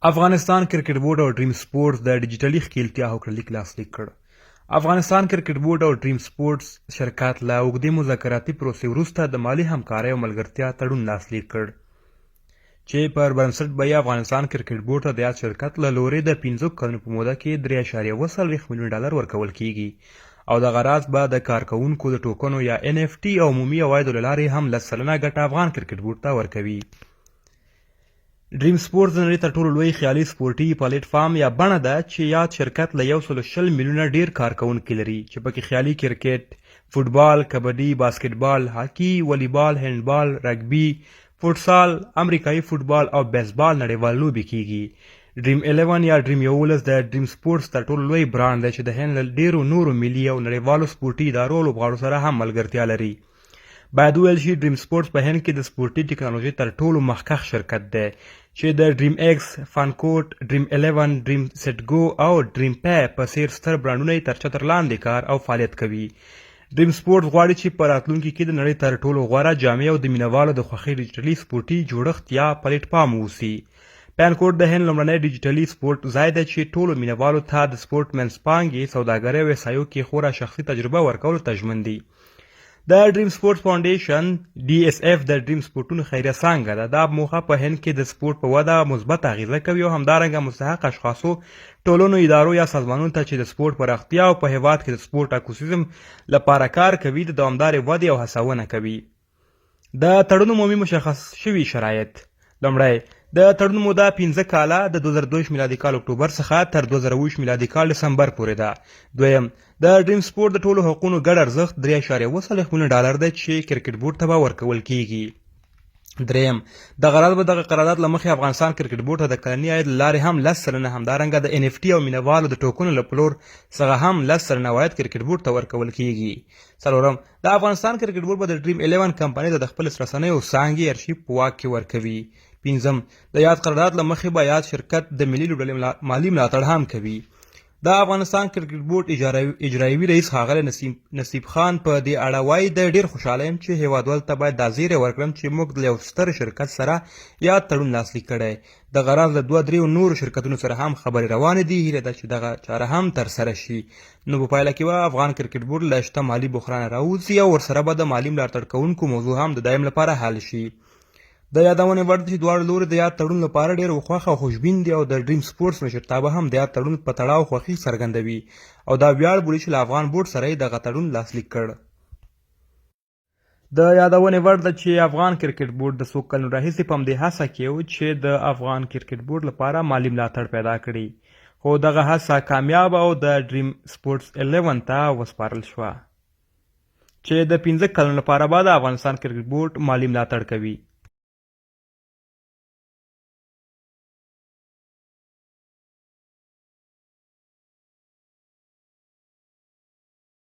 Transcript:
افغانستان کرکټ بورډ او ډریم سپورټس د ډیجیټلي ښکیلتیا هوکړلیک لاسلیک کړ. افغانستان کرکټ بورډ او ډریم سپورټس شرکت له اوږدې مذاکراتي پروسې وروسته د مالي همکارۍ او ملګرتیا تړون لاسلیک کړ چې پر بنسټ به یې افغانستان کرکټ بورډ ته د یاد شرکت له لورې د 15 کلونو په موده کې $3.40 میلیون ورکول کیږي او دغه راز به د کارکوونکو د ټوکنو یا NFT او عمومي عوایدو له لارې هم 10 سلنه ګټه افغان کرکټ بورډ ته ورکوي. ډریم سپورټس د نړۍ تر ټولو لوی خیالي سپورټي پلیټ فارم یا بڼه ده چې یاد شرکت له 120 میلیونه ډیر کارکوونکي لري چې پکې خیالي کرکټ، فوټبال، کبډي، باسکټبال، هاکي، والیبال، هینډبال، رګبي، فوټسال، امریکایي فوټبال او بیسبال نړیوال لوبې کیږي. ډریم 11 یا ډریم 11 د ډریم سپورټس تر ټولو لوی برانډ دی چې د هند له ډیرو نورو ملي او نړیوالو سپورټي ادارو او لوبغاړو سره هم ملګرتیا لري. باید وویل شي ډریم سپورټس په هند کې د سپورټي ټکنالوژۍ تر ټولو مخکښ شرکت دی چې د ډریم ایکس، فانکوټ، ډریم 11، ډریم سیټ ګو او ډریم پی په څیر ستر برانډونه یې تر چتر لاندې کار او فعالیت کوي. ډریم سپورټس غواړي چې په راتلونکي کې د نړۍ تر ټولو غوره جامع او د مینوالو د خوښۍ ډیجیټلي سپورټي جوړښت یا پلیټ فارم واوسي. پینکوټ د هند لومړنی ډیجیټلي سپورټ ځای دی چې ټولو مینوالو ته د سپورټ منځپانګې، سوداګرۍ او وسایو کې خورا شخصي تجربه ورکولو ته ژمن دي. د ډریم سپورټس فاونډیشن DSF د ډریم سپورټونو خیریه څانګه ده. دا موخه په هند کې د سپورټ په وده مثبت اغیزه کوي او همدارنګه مستحق اشخاصو، ټولنو، ادارو یا سازمانونو ته چې د سپورټ پراختیا او په هیواد کې د سپورټ اکوسیستم لپاره کار کوي د دوامدارې ودې او هڅونه کوي. د تړون عمومي مشخص شوي شرایط: لومړی، د تړون موده 15 کاله د 2022 میلادي کال اکتوبر څخه تر 2020 میلادي کال دسمبر پورې ده. دویم، د ډریم سپورټ د ټولو حقوقو ګډ ارزښت $3.40 میلیون دی چې کرکټ بورډ ته به ورکول کیږي. دریم، دغه راز به دغه قرارداد له مخې افغانستان کرکټ بورډ ته د کلني عاید له لارې هم 10 سلنه، همدارنګه د NFT او مینوالو د ټوکنو له پلور څخه هم 10 سلنه عواید کرکټ بورډ ته ورکول کیږي. څلورم، د افغانستان کرکټ بورډ به د ډریم 11 کمپنۍ ته د خپل رسنیو څانګې ارشیف په واک کې ورکوي. پنځم، د یاد قرارداد له مخې به یاد شرکت د ملي لوبډلې مالي ملاتړ هم کوي. د افغانستان کرکټ بورډ اجرایوي رئیس ښاغلی نصیب خان په دې اړه وایي: د ډیر خوشحاله یم چې هیوادوالو ته باید دا زیری ورکړم چې موږ له یو ستر شرکت سره یاد تړون لاسلیک کړی. دغه راز له 2-3 نورو شرکتونو سره هم خبرې روانې دي. هیله ده چې دغه چاره هم ترسره شي. نو په پایله کې به افغان کرکټ بورډ له شته مالي بحرانه راوځي او ورسره به د مالي ملاتړ کوونکو موضوع هم د دایم لپاره حل شي. د یادونې وړ ده چې دواړه لوري د یاد تړون لپاره ډېر خوښ او خوشبین دي او د ډریم سپورټس مشرتابه هم د یاد تړون په تړاو خوښي څرګندوي او دا ویاړ بولي چې له افغان بورډ سره یې دغه تړون لاسلیک کړ. د یادونې وړ ده چې افغان کرکټ بورډ د څو کلونو راهیسې په همدې هڅه کې و چې د افغان کرکټ بورډ لپاره مالي ملاتړ پیدا کړي، خو دغه هڅه کامیابه او د ډریم سپورټس 11 ته وسپارل شوه چې د 15 کلونو لپاره به د افغانستان کرکټ بورډ مالي ملاتړ کوي.